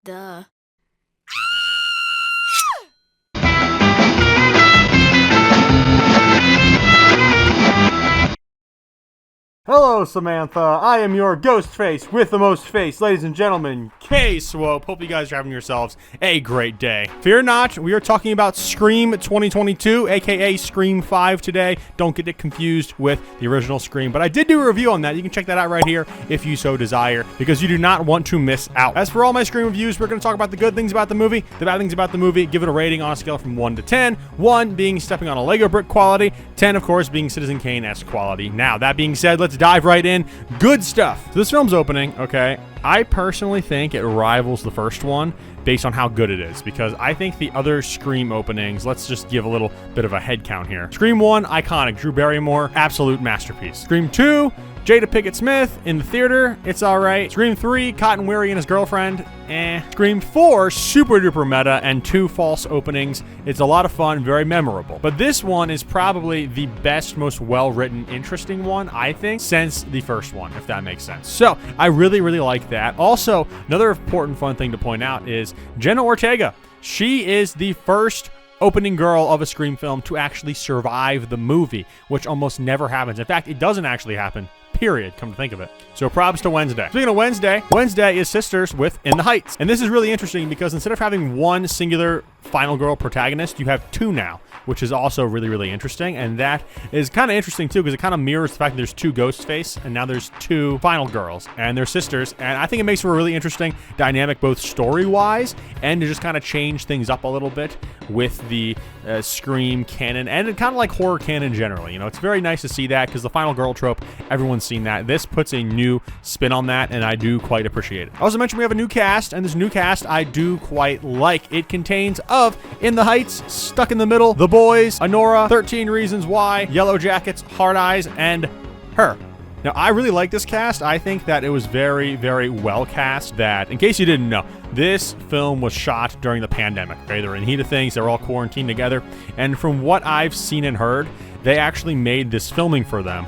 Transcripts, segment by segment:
Duh. Hello, Samantha. I am your ghost face with the most face, ladies and gentlemen. K-Swope. Hope you guys are having yourselves a great day. Fear not, we are talking about Scream 2022, aka Scream 5 today. Don't get it confused with the original Scream, but I did do a review on that. You can check that out right here if you so desire, because you do not want to miss out. As for all my Scream reviews, we're going to talk about the good things about the movie, the bad things about the movie, give it a rating on a scale from 1 to 10. 1 being stepping on a Lego brick quality, 10, of course, being Citizen Kane-esque quality. Now, that being said, let's dive right in. Good stuff. So this film's opening, okay? I personally think it rivals the first one based on how good it is, because I think the other Scream openings, let's just give a little bit of a head count here. Scream 1, iconic. Drew Barrymore, absolute masterpiece. Scream 2, Jada Pinkett Smith in the theater, it's all right. Scream 3, Cotton Weary and his girlfriend, Scream 4, super duper meta and 2 false openings. It's a lot of fun, very memorable. But this one is probably the best, most well-written, interesting one, I think, since the first one, if that makes sense. So I really, really like that. Also, another important fun thing to point out is Jenna Ortega. She is the first opening girl of a Scream film to actually survive the movie, which almost never happens. In fact, it doesn't actually happen. Period, come to think of it. So props to Wednesday. Speaking of Wednesday, Wednesday is sisters with In the Heights. And this is really interesting because instead of having one singular final girl protagonist, you have 2 now, which is also really, really interesting. And that is kind of interesting too, because it kind of mirrors the fact that there's 2 Ghostface and now there's 2 final girls and they're sisters. And I think it makes for a really interesting dynamic, both story-wise and to just kind of change things up a little bit with the Scream canon and kind of like horror canon generally. You know, it's very nice to see that because the final girl trope, everyone's seen that. This puts a new spin on that, and I do quite appreciate it. I also mentioned we have a new cast, and this new cast I do quite like. It contains of In the Heights, Stuck in the Middle, The Boys, Anora, 13 Reasons Why, Yellow Jackets, Hard Eyes, and her. Now, I really like this cast. I think that it was very, very well cast. That, in case you didn't know, this film was shot during the pandemic. Okay, they're in the heat of things. They're all quarantined together. And from what I've seen and heard, they actually made this filming for them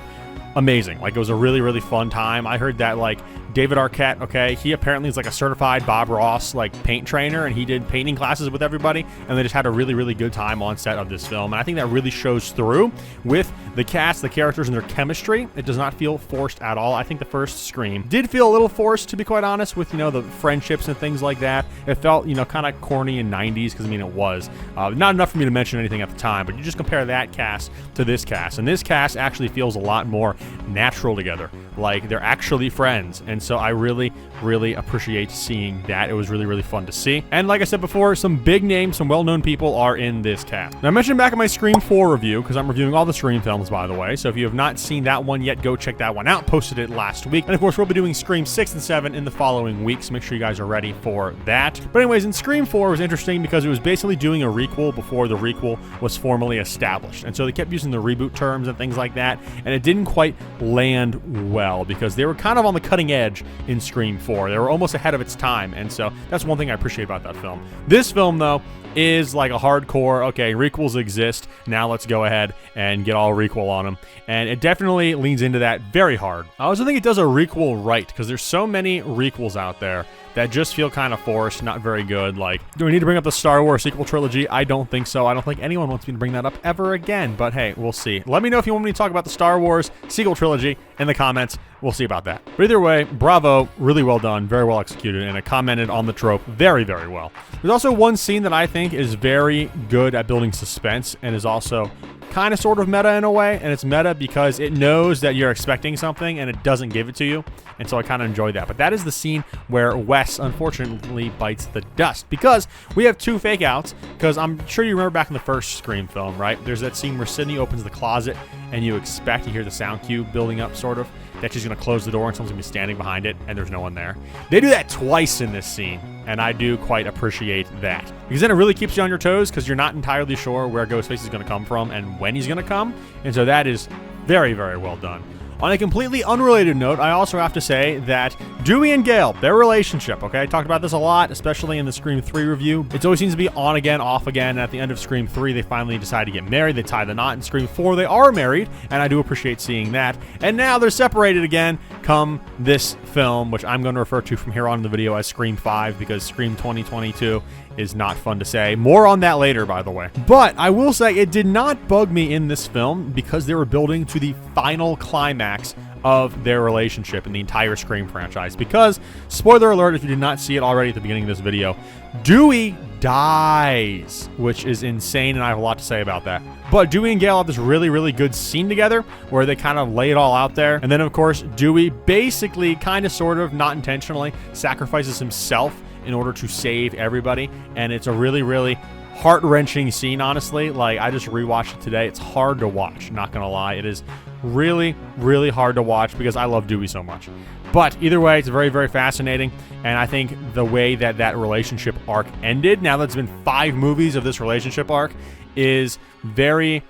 amazing. Like, it was a really, really fun time. I heard that, like, David Arquette, okay, he apparently is like a certified Bob Ross, like, paint trainer, and he did painting classes with everybody, and they just had a really, really good time on set of this film. And I think that really shows through with the cast, the characters, and their chemistry. It does not feel forced at all. I think the first Scream did feel a little forced, to be quite honest, with, you know, the friendships and things like that. It felt, you know, kind of corny in 90s, because, I mean, it was. Not enough for me to mention anything at the time, but you just compare that cast to this cast, and this cast actually feels a lot more natural together. Like, they're actually friends, and so I really, really appreciate seeing that. It was really, really fun to see. And like I said before, some big names, some well-known people are in this cast. Now, I mentioned back in my Scream 4 review, because I'm reviewing all the Scream films, by the way, so if you have not seen that one yet, go check that one out. Posted it last week. And of course, we'll be doing Scream 6 and 7 in the following weeks. So make sure you guys are ready for that. But anyways, in Scream 4 was interesting because it was basically doing a requel before the requel was formally established. And so they kept using the reboot terms and things like that, and it didn't quite land well because they were kind of on the cutting edge in Scream 4. They were almost ahead of its time, and so that's one thing I appreciate about that film. This film, though, is like a hardcore, okay, requels exist, now let's go ahead and get all requel on them. And it definitely leans into that very hard. I also think it does a requel right, because there's so many requels out there that just feel kind of forced, not very good. Like, do we need to bring up the Star Wars sequel trilogy? I don't think so. I don't think anyone wants me to bring that up ever again, but hey, we'll see. Let me know if you want me to talk about the Star Wars sequel trilogy in the comments. We'll see about that. But either way, bravo, really well done, very well executed, and it commented on the trope very, very well. There's also one scene that I think is very good at building suspense and is also kind of sort of meta in a way, and it's meta because it knows that you're expecting something and it doesn't give it to you, and so I kind of enjoy that. But that is the scene where Wes unfortunately bites the dust, because we have 2 fake outs, because I'm sure you remember back in the first Scream film, right? There's that scene where Sidney opens the closet and you expect to hear the sound cue building up, sort of, that she's going to close the door and someone's going to be standing behind it and there's no one there. They do that twice in this scene, and I do quite appreciate that, because then it really keeps you on your toes, because you're not entirely sure where Ghostface is going to come from and when he's going to come, and so that is very, very well done. On a completely unrelated note, I also have to say that Dewey and Gale, their relationship, okay? I talked about this a lot, especially in the Scream 3 review. It always seems to be on again, off again, and at the end of Scream 3, they finally decide to get married. They tie the knot. In Scream 4, they are married, and I do appreciate seeing that. And now they're separated again come this film, which I'm going to refer to from here on in the video as Scream 5, because Scream 2022 is not fun to say. More on that later, by the way. But I will say it did not bug me in this film because they were building to the final climax of their relationship in the entire Scream franchise. Because, spoiler alert if you did not see it already at the beginning of this video, Dewey dies, which is insane, and I have a lot to say about that. But Dewey and Gale have this really, really good scene together where they kind of lay it all out there. And then, of course, Dewey basically, kind of, sort of, not intentionally, sacrifices himself in order to save everybody. And it's a really, really heart-wrenching scene, honestly. Like, I just rewatched it today. It's hard to watch, not gonna lie. It is really, really hard to watch because I love Dewey so much. But either way, it's very, very fascinating. And I think the way that that relationship arc ended, now that it's been 5 movies of this relationship arc, is very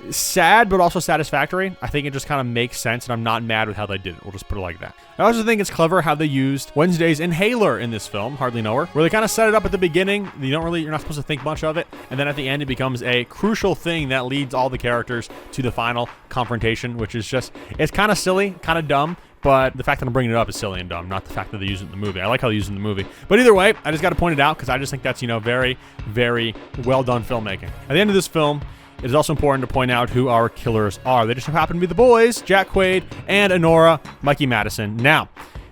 sad, but also satisfactory. I think it just kind of makes sense, and I'm not mad with how they did it. We'll just put it like that. I also think it's clever how they used Wednesday's inhaler in this film, Hardly Know Her, where they kind of set it up at the beginning. You're not supposed to think much of it, and then at the end, it becomes a crucial thing that leads all the characters to the final confrontation, which is just, it's kind of silly, kind of dumb. But the fact that I'm bringing it up is silly and dumb, not the fact that they use it in the movie. I like how they use it in the movie. But either way, I just got to point it out because I just think that's, very, very well done filmmaking. At the end of this film, it is also important to point out who our killers are. They just happen to be the boys, Jack Quaid and Honora Mikey Madison. Now,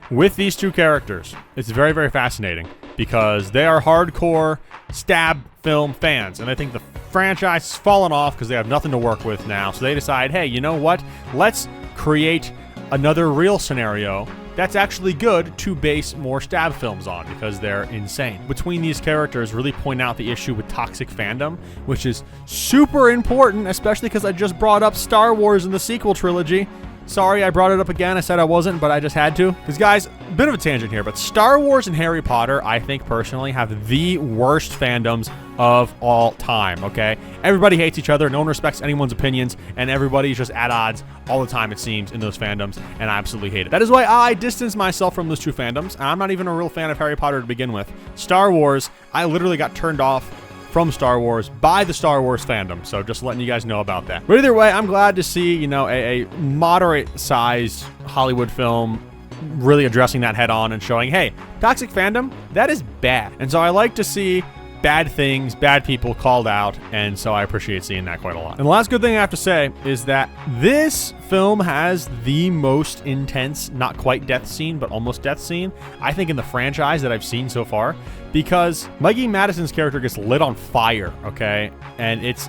with these two characters, it's very, very fascinating because they are hardcore stab film fans, and I think the franchise has fallen off because they have nothing to work with now. So they decide, hey, you know what? Let's create another real scenario that's actually good to base more stab films on because they're insane. Between these characters really point out the issue with toxic fandom, which is super important, especially because I just brought up Star Wars in the sequel trilogy. Sorry, I brought it up again. I said I wasn't, but I just had to. Because, guys, a bit of a tangent here, but Star Wars and Harry Potter, I think, personally, have the worst fandoms of all time, okay? Everybody hates each other. No one respects anyone's opinions, and everybody's just at odds all the time, it seems, in those fandoms, and I absolutely hate it. That is why I distance myself from those two fandoms, and I'm not even a real fan of Harry Potter to begin with. Star Wars, I literally got turned off from Star Wars by the Star Wars fandom, so just letting you guys know about that. But either way, I'm glad to see, a moderate-sized Hollywood film really addressing that head-on and showing, hey, toxic fandom, that is bad. And so I like to see bad things, bad people called out, and so I appreciate seeing that quite a lot. And the last good thing I have to say is that this film has the most intense, not quite death scene, but almost death scene, I think, in the franchise that I've seen so far, because Mikey Madison's character gets lit on fire, okay? And it's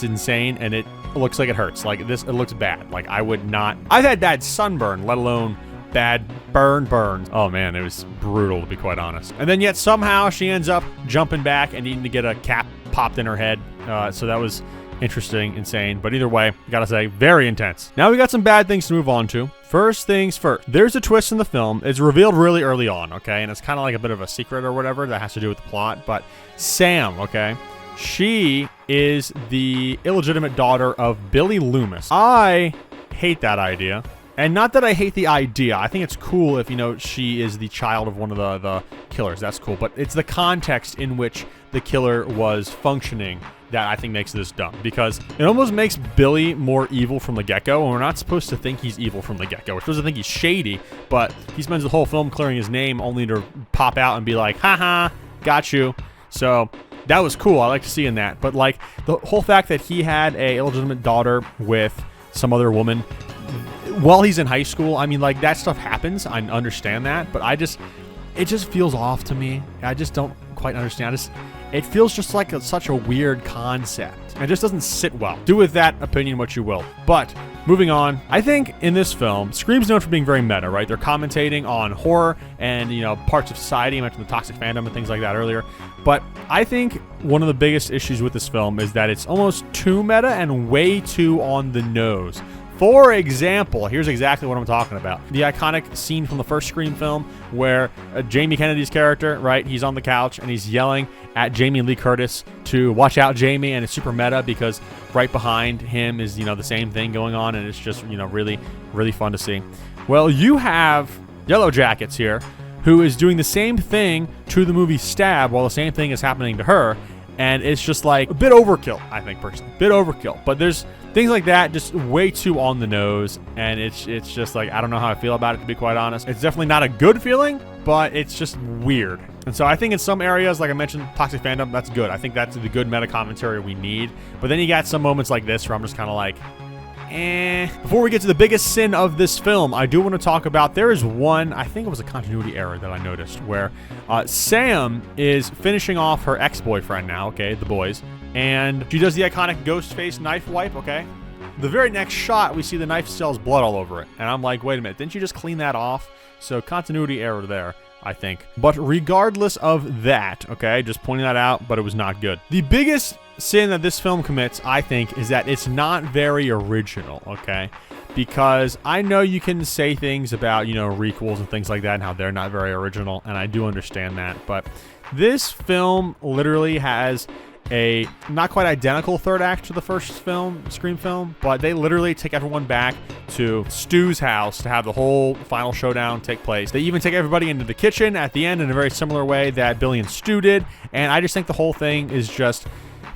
insane, and it looks like it hurts. Like, it looks bad. Like, I would not... I've had bad sunburn, let alone bad burns. Oh man, it was brutal, to be quite honest. And then yet somehow she ends up jumping back and needing to get a cap popped in her head. So that was interesting, insane. But either way, gotta say, very intense. Now we got some bad things to move on to. First things first. There's a twist in the film. It's revealed really early on, okay? And it's kind of like a bit of a secret or whatever that has to do with the plot. But Sam, okay? She is the illegitimate daughter of Billy Loomis. I hate that idea. And not that I hate the idea. I think it's cool if, she is the child of one of the killers. That's cool. But it's the context in which the killer was functioning that I think makes this dumb. Because it almost makes Billy more evil from the get-go. And we're not supposed to think he's evil from the get-go. We're supposed to think he's shady. But he spends the whole film clearing his name only to pop out and be like, haha, got you. So that was cool. I like to see in that. But like the whole fact that he had a illegitimate daughter with some other woman while he's in high school, I mean, like, that stuff happens. I understand that, but it just feels off to me. I just don't quite understand. It feels just like such a weird concept. It just doesn't sit well. Do with that opinion what you will. But moving on, I think in this film, Scream's known for being very meta, right? They're commentating on horror and, parts of society. I mentioned the toxic fandom and things like that earlier. But I think one of the biggest issues with this film is that it's almost too meta and way too on the nose For example, here's exactly what I'm talking about. The iconic scene from the first Scream film where Jamie Kennedy's character, right, he's on the couch and he's yelling at Jamie Lee Curtis to watch out, Jamie, and it's super meta because right behind him is, the same thing going on, and it's just, really, really fun to see. Well, you have Yellow Jackets here, who is doing the same thing to the movie Stab while the same thing is happening to her, and it's just like a bit overkill, I think, personally. Bit overkill. But there's things like that just way too on the nose, and it's just like, I don't know how I feel about it, to be quite honest. It's definitely not a good feeling, but it's just weird. And so I think in some areas, like I mentioned, toxic fandom, that's good. I think that's the good meta commentary we need. But then you got some moments like this where I'm just kind of like, Before we get to the biggest sin of this film, I do want to talk about, there is one, I think it was a continuity error that I noticed, where Sam is finishing off her ex-boyfriend now, okay, the boys, and she does the iconic ghost face knife wipe, okay? The very next shot, we see the knife still has blood all over it, and I'm like, wait a minute, didn't you just clean that off? So continuity error there, I think. But regardless of that, okay, just pointing that out, but it was not good. The biggest sin that this film commits, I think, is that it's not very original, okay? Because I know you can say things about, requels and things like that and how they're not very original, and I do understand that, but this film literally has a not quite identical third act to the first film, Scream film, but they literally take everyone back to Stu's house to have the whole final showdown take place. They even take everybody into the kitchen at the end in a very similar way that Billy and Stu did, and I just think the whole thing is just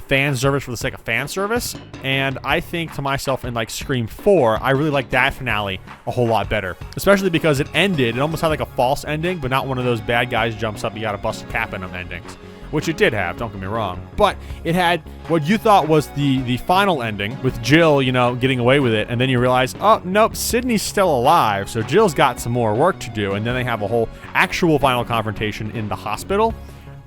fan service for the sake of fan service. And I think to myself, in like Scream 4, I really like that finale a whole lot better, especially because it almost had like a false ending, but not one of those bad guys jumps up, you gotta bust a cap in them endings, which it did have, don't get me wrong. But it had what you thought was the final ending with Jill, getting away with it, and then you realize, oh, nope, Sydney's still alive, so Jill's got some more work to do, and then they have a whole actual final confrontation in the hospital.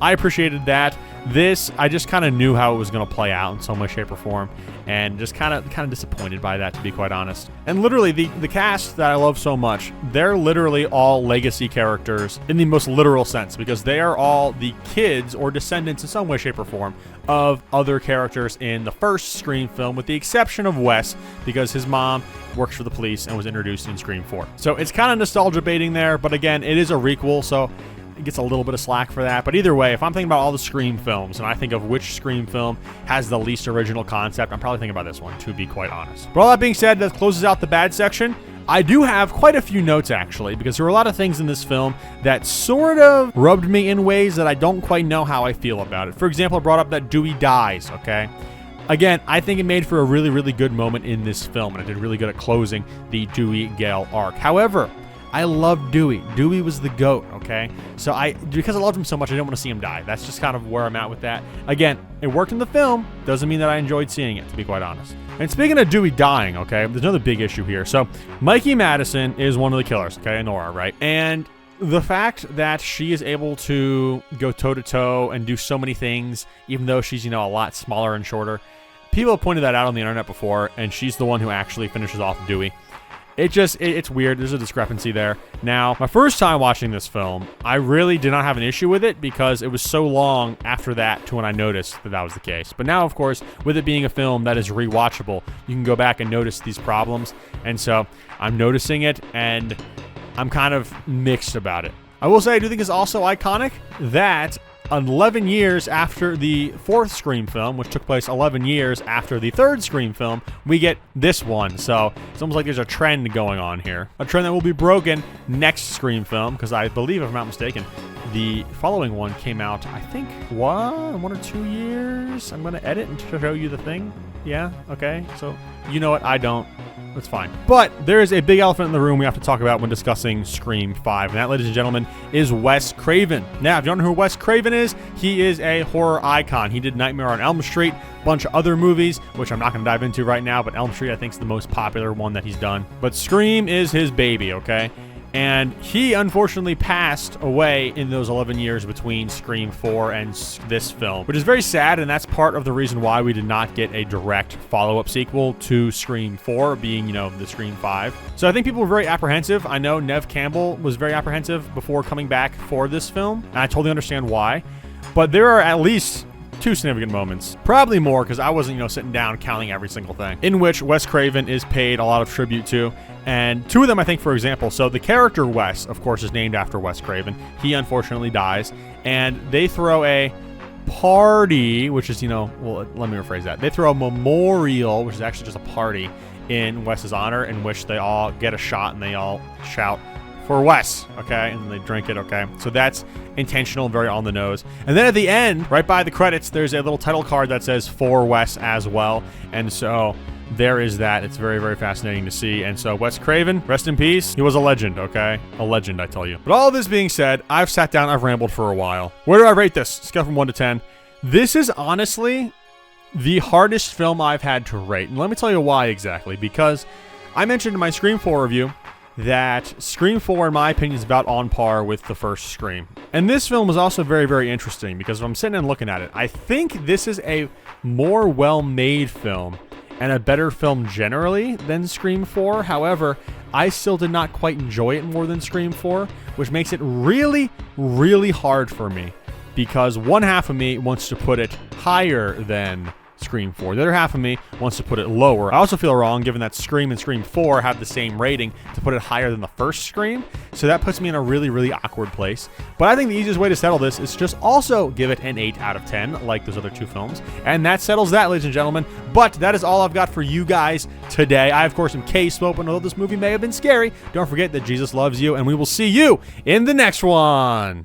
I appreciated that. This, I just kind of knew how it was going to play out in some way, shape, or form, and just kind of disappointed by that, to be quite honest. And literally, the cast that I love so much, they're literally all legacy characters in the most literal sense, because they are all the kids or descendants in some way, shape, or form of other characters in the first Scream film, with the exception of Wes, because his mom works for the police and was introduced in Scream 4. So it's kind of nostalgia baiting there, but again, it is a requel, so it gets a little bit of slack for that. But either way, if I'm thinking about all the Scream films and I think of which Scream film has the least original concept, I'm probably thinking about this one, to be quite honest. But all that being said, that closes out the bad section. I do have quite a few notes, actually, because there were a lot of things in this film that sort of rubbed me in ways that I don't quite know how I feel about it. For example, I brought up that Dewey dies, okay? Again, I think it made for a really, really good moment in this film, and it did really good at closing the Dewey-Gale arc. However, I love Dewey. Dewey was the GOAT, okay? So because I loved him so much, I didn't want to see him die. That's just kind of where I'm at with that. Again, it worked in the film. Doesn't mean that I enjoyed seeing it, to be quite honest. And speaking of Dewey dying, okay, there's another big issue here. So Mikey Madison is one of the killers, okay? Nora, right? And the fact that she is able to go toe-to-toe and do so many things, even though she's, a lot smaller and shorter, people have pointed that out on the internet before, and she's the one who actually finishes off Dewey. It's weird. There's a discrepancy there. Now, my first time watching this film, I really did not have an issue with it because it was so long after that to when I noticed that was the case. But now, of course, with it being a film that is rewatchable, you can go back and notice these problems. And so I'm noticing it, and I'm kind of mixed about it. I will say I do think it's also iconic that 11 years after the fourth Scream film, which took place 11 years after the third Scream film, we get this one. So it's almost like there's a trend going on here. A trend that will be broken next Scream film, because I believe, if I'm not mistaken, the following one came out, I think, 1 or 2 years? I'm going to edit and show you the thing. Yeah, okay. So you know what? I don't. That's fine. But there is a big elephant in the room we have to talk about when discussing Scream 5. And that, ladies and gentlemen, is Wes Craven. Now, if you don't know who Wes Craven is, he is a horror icon. He did Nightmare on Elm Street, a bunch of other movies, which I'm not going to dive into right now, but Elm Street, I think, is the most popular one that he's done. But Scream is his baby, okay? And he unfortunately passed away in those 11 years between Scream 4 and this film, which is very sad, and that's part of the reason why we did not get a direct follow-up sequel to Scream 4, being, the Scream 5. So I think people were very apprehensive. I know Neve Campbell was very apprehensive before coming back for this film, and I totally understand why. But there are at least 2 significant moments. Probably more because I wasn't, sitting down counting every single thing. In which Wes Craven is paid a lot of tribute to. And 2 of them, I think, for example, so the character Wes, of course, is named after Wes Craven. He unfortunately dies. And they throw a party, which is, well, let me rephrase that. They throw a memorial, which is actually just a party, in Wes's honor, in which they all get a shot and they all shout for Wes, okay? And they drink it, okay? So that's intentional, very on the nose. And then at the end, right by the credits, there's a little title card that says for Wes as well. And so there is that. It's very, very fascinating to see. And so Wes Craven, rest in peace. He was a legend, okay? A legend, I tell you. But all this being said, I've sat down, I've rambled for a while. Where do I rate this? Scale from 1 to 10. This is honestly the hardest film I've had to rate. And let me tell you why exactly. Because I mentioned in my Scream 4 review that Scream 4, in my opinion, is about on par with the first Scream. And this film was also very, very interesting because if I'm sitting and looking at it, I think this is a more well-made film and a better film generally than Scream 4. However, I still did not quite enjoy it more than Scream 4, which makes it really, really hard for me because one half of me wants to put it higher than Scream 4. The other half of me wants to put it lower. I also feel wrong, given that Scream and Scream 4 have the same rating, to put it higher than the first Scream. So that puts me in a really, really awkward place. But I think the easiest way to settle this is to just also give it an 8 out of 10, like those other 2 films. And that settles that, ladies and gentlemen. But that is all I've got for you guys today. I, of course, am K-Swope, and although this movie may have been scary, don't forget that Jesus loves you, and we will see you in the next one.